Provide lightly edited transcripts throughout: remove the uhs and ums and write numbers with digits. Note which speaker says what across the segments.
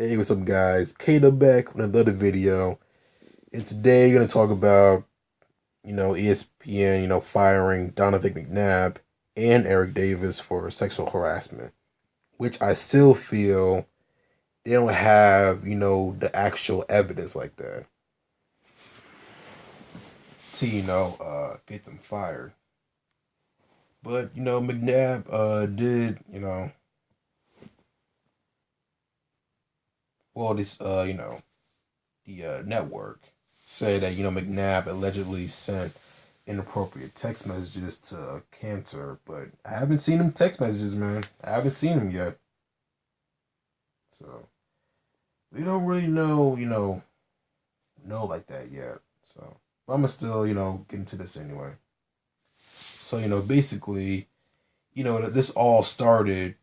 Speaker 1: Hey, what's up, guys? Kata back with another video. And today, you're going to talk about, ESPN, firing Donovan McNabb and Eric Davis for sexual harassment, which I still feel they don't have, the actual evidence like that to, get them fired. But, McNabb did, the network say that McNabb allegedly sent inappropriate text messages to Cantor, but I haven't seen them text messages, man. I haven't seen them yet, so we don't really know like that yet. So, but I'm gonna still get into this anyway. So basically, this all started,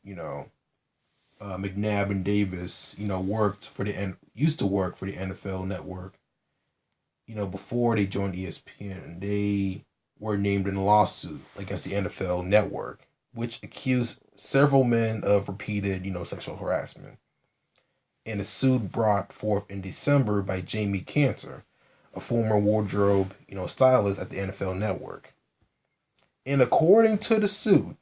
Speaker 1: McNabb and Davis, worked for used to work for the NFL Network. Before they joined ESPN, they were named in a lawsuit against the NFL Network, which accused several men of repeated, sexual harassment. And a suit brought forth in December by Jamie Cantor, a former wardrobe, stylist at the NFL Network. And according to the suit,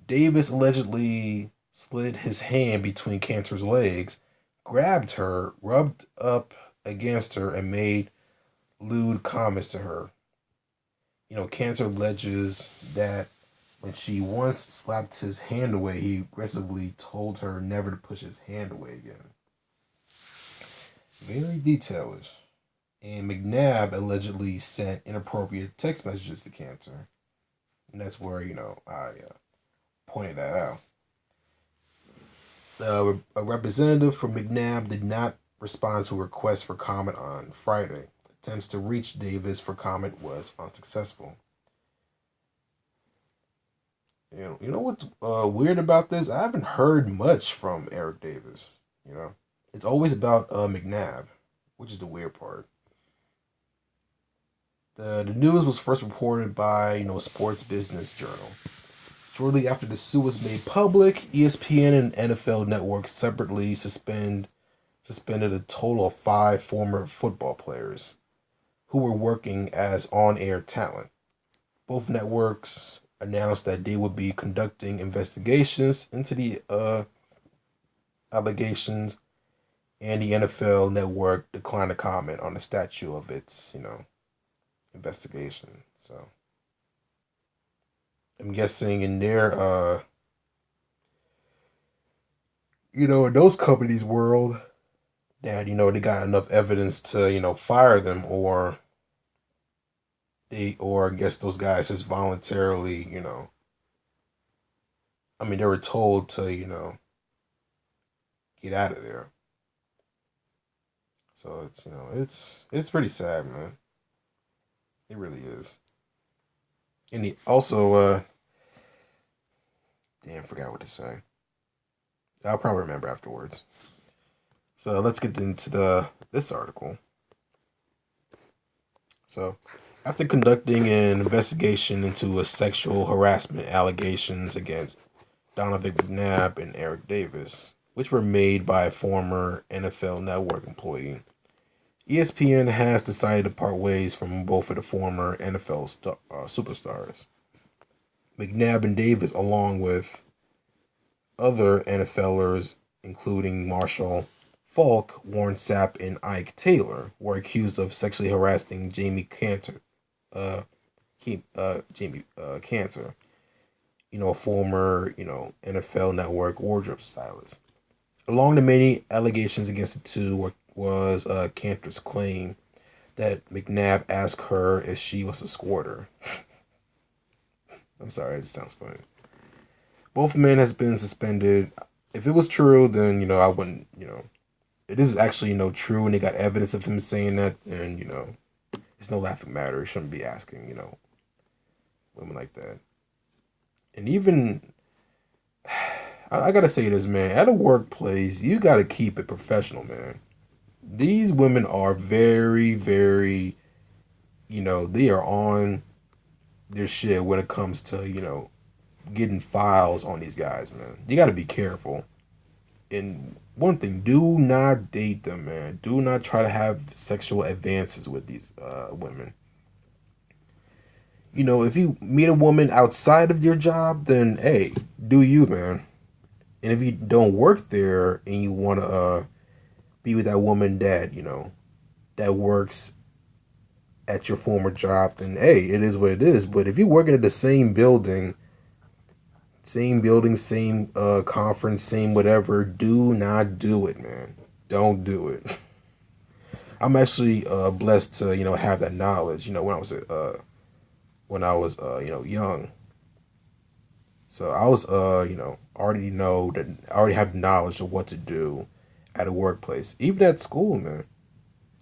Speaker 1: Davis allegedly slid his hand between Cantor's legs, grabbed her, rubbed up against her, and made lewd comments to her. Cantor alleges that when she once slapped his hand away, he aggressively told her never to push his hand away again. Very detailish. And McNabb allegedly sent inappropriate text messages to Cantor. And that's where, I pointed that out. A representative from McNabb did not respond to a request for comment on Friday. Attempts to reach Davis for comment was unsuccessful. You know what's weird about this? I haven't heard much from Eric Davis. It's always about McNabb, which is the weird part. The news was first reported by Sports Business Journal. Shortly after the suit was made public, ESPN and NFL Network separately suspended a total of 5 former football players who were working as on-air talent. Both networks announced that they would be conducting investigations into the allegations, and the NFL Network declined to comment on the status of its, investigation. So I'm guessing in their, in those companies' world, that they got enough evidence to fire them, or I guess those guys just voluntarily they were told to get out of there. So it's pretty sad, man. It really is. And he also damn, forgot what to say. I'll probably remember afterwards. So let's get into this article. So, after conducting an investigation into a sexual harassment allegations against Donovan McNabb and Eric Davis, which were made by a former NFL Network employee, ESPN has decided to part ways from both of the former NFL superstars. McNabb and Davis, along with other NFLers, including Marshall Falk, Warren Sapp, and Ike Taylor, were accused of sexually harassing Jamie Cantor, Cantor, a former, NFL Network wardrobe stylist. Along the many allegations against the two was Cantor's claim that McNabb asked her if she was a squirter. I'm sorry, it just sounds funny. Both men has been suspended. If it was true, then I wouldn't. It is actually true, and they got evidence of him saying that, and it's no laughing matter. He shouldn't be asking women like that. And even I gotta say this, man. At a workplace, you gotta keep it professional, man. These women are very, very, they are on their shit when it comes to getting files on these guys, man. You got to be careful. And one thing: do not date them, man. Do not try to have sexual advances with these women. If you meet a woman outside of your job, then hey, do you, man. And if you don't work there and you want to be with that woman that that works at your former job, then hey, it is what it is. But if you're working at the same building, same conference, same whatever, do not do it, man. Don't do it. I'm actually blessed to have that knowledge. When I was young, so I was already know that I already have knowledge of what to do at a workplace, even at school, man.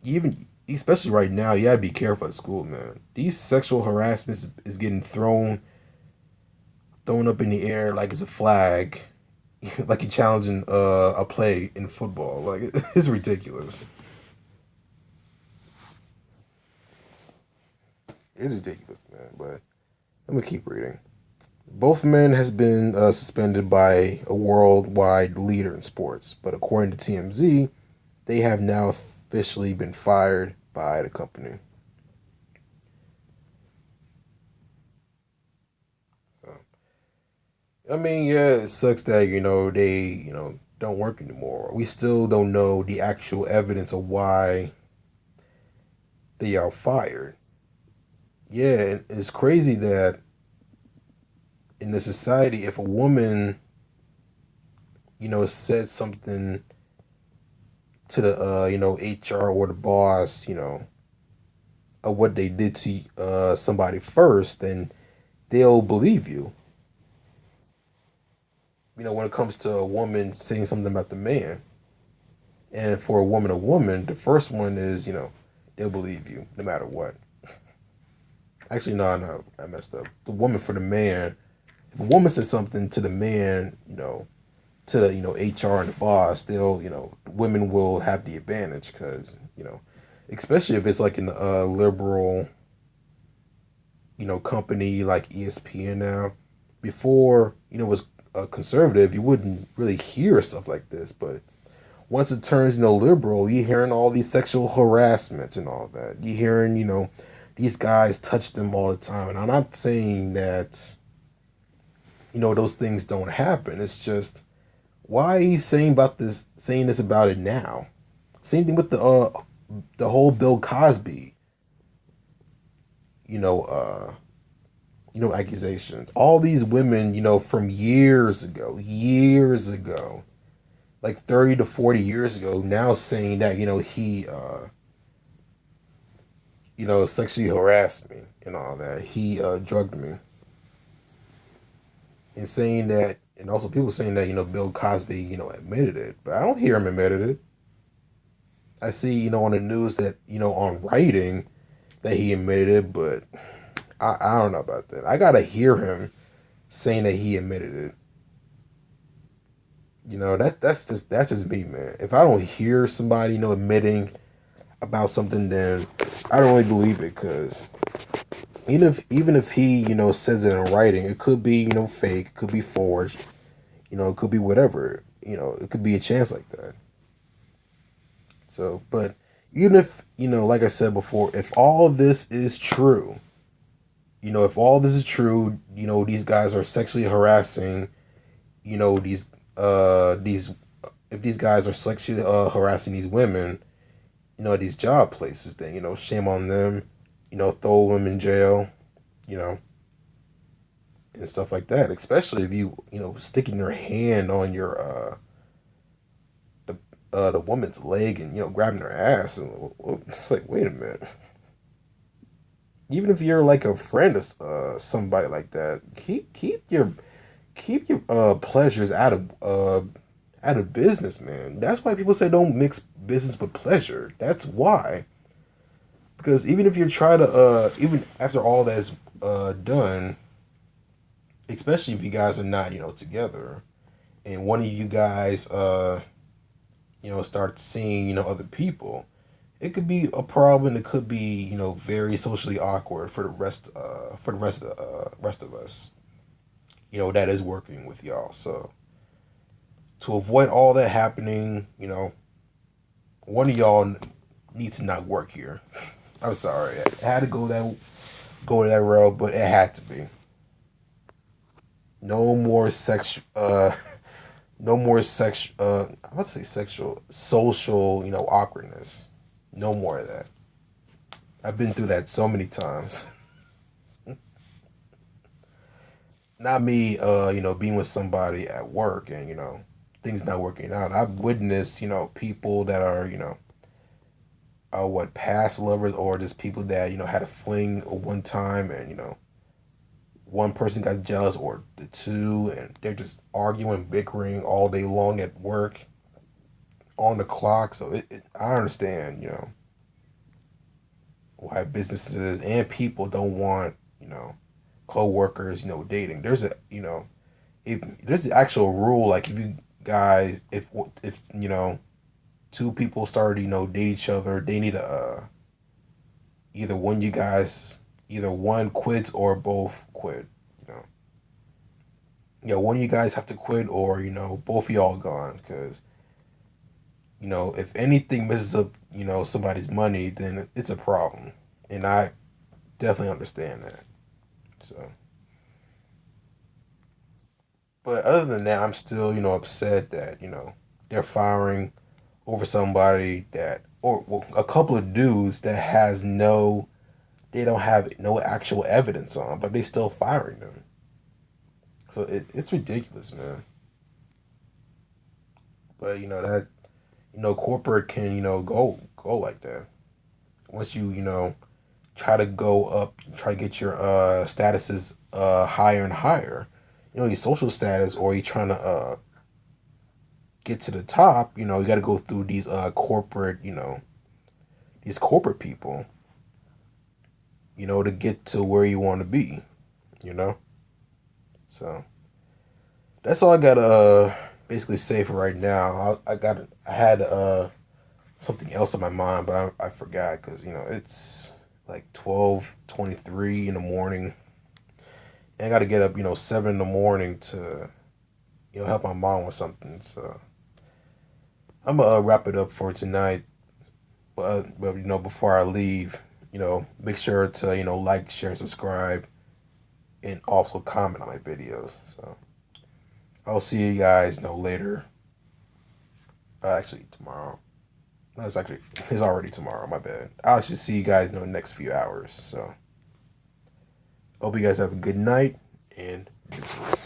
Speaker 1: Even especially right now, you gotta be careful at school, man. These sexual harassments is getting thrown up in the air like it's a flag, like you're challenging a play in football. Like it's ridiculous. It's ridiculous, man. But let me keep reading. Both men has been suspended by a worldwide leader in sports, but according to TMZ, they have now officially been fired by the company. So I mean, yeah, it sucks that they don't work anymore. We still don't know the actual evidence of why they are fired. Yeah, and it's crazy that in the society, if a woman said something to the HR or the boss, of what they did to somebody first, then they'll believe you. When it comes to a woman saying something about the man, and for a woman, the first one is they'll believe you no matter what. Actually, no, no, I messed up. The woman for the man. If a woman says something to the man, to the HR and the boss, they'll women will have the advantage because especially if it's like an liberal company like ESPN now. Before it was conservative, you wouldn't really hear stuff like this, but once it turns liberal, you're hearing all these sexual harassments and all that. You're hearing these guys touch them all the time, and I'm not saying that those things don't happen. It's just why are you saying this about it now? Same thing with the whole Bill Cosby, you know, uh accusations. All these women, from years ago, like 30 to 40 years ago, now saying that, he sexually harassed me and all that. He drugged me. And saying that, and also people saying that, Bill Cosby, admitted it. But I don't hear him admitted it. I see, on the news that, on writing that he admitted it, but I don't know about that. I gotta hear him saying that he admitted it. That's just me, man. If I don't hear somebody, admitting about something, then I don't really believe it. Cause even if he, says it in writing, it could be, fake, it could be forged, it could be whatever. It could be a chance like that. So, but even if, like I said before, if all of this is true, if all this is true, these guys are sexually harassing, these if these guys are sexually harassing these women, at these job places, then shame on them, throw them in jail, you know, and stuff like that. Especially if you sticking your hand on your the woman's leg and grabbing her ass, and it's like, wait a minute. Even if you're like a friend of somebody like that, keep your pleasures out of business, man. That's why people say don't mix business with pleasure. That's why. Because even if you're trying to even after all that's done, especially if you guys are not together, and one of you guys start seeing other people, it could be a problem. It could be very socially awkward for the rest of us that is working with y'all. So to avoid all that happening, one of y'all needs to not work here. I'm sorry, I had to go that road, but it had to be. No more sex. No more sex. I'm about to say sexual, social. Awkwardness. No more of that. I've been through that so many times. Not me. Being with somebody at work and things not working out. I've witnessed people that are what past lovers or just people that had a fling one time and one person got jealous or the two and they're just arguing, bickering all day long at work on the clock. So I understand why businesses and people don't want co-workers dating. There's a if there's the actual rule, like if you guys if two people start date each other, they need to either one you guys either one quits or both quit. You know, one of you guys have to quit or both of y'all gone because if anything messes up somebody's money, then it's a problem, and I definitely understand that. So, but other than that, I'm still upset that they're firing over somebody that or well, a couple of dudes that has no they don't have no actual evidence on, but they still firing them. So it's ridiculous, man. But that corporate can go like that. Once you try to go up, try to get your statuses higher and higher, your social status, or you're trying to get to the top. You got to go through these corporate these corporate people. To get to where you want to be. You know. So that's all I got to basically say for right now. I had something else on my mind, but I forgot because it's like 12:23 in the morning, and I got to get up 7 in the morning to help my mom with something. So I'm gonna wrap it up for tonight. But before I leave, make sure to like, share, and subscribe, and also comment on my videos. So I'll see you guys later. Actually tomorrow. No, it's already tomorrow. My bad. I should see you guys in the next few hours. So hope you guys have a good night and deuces.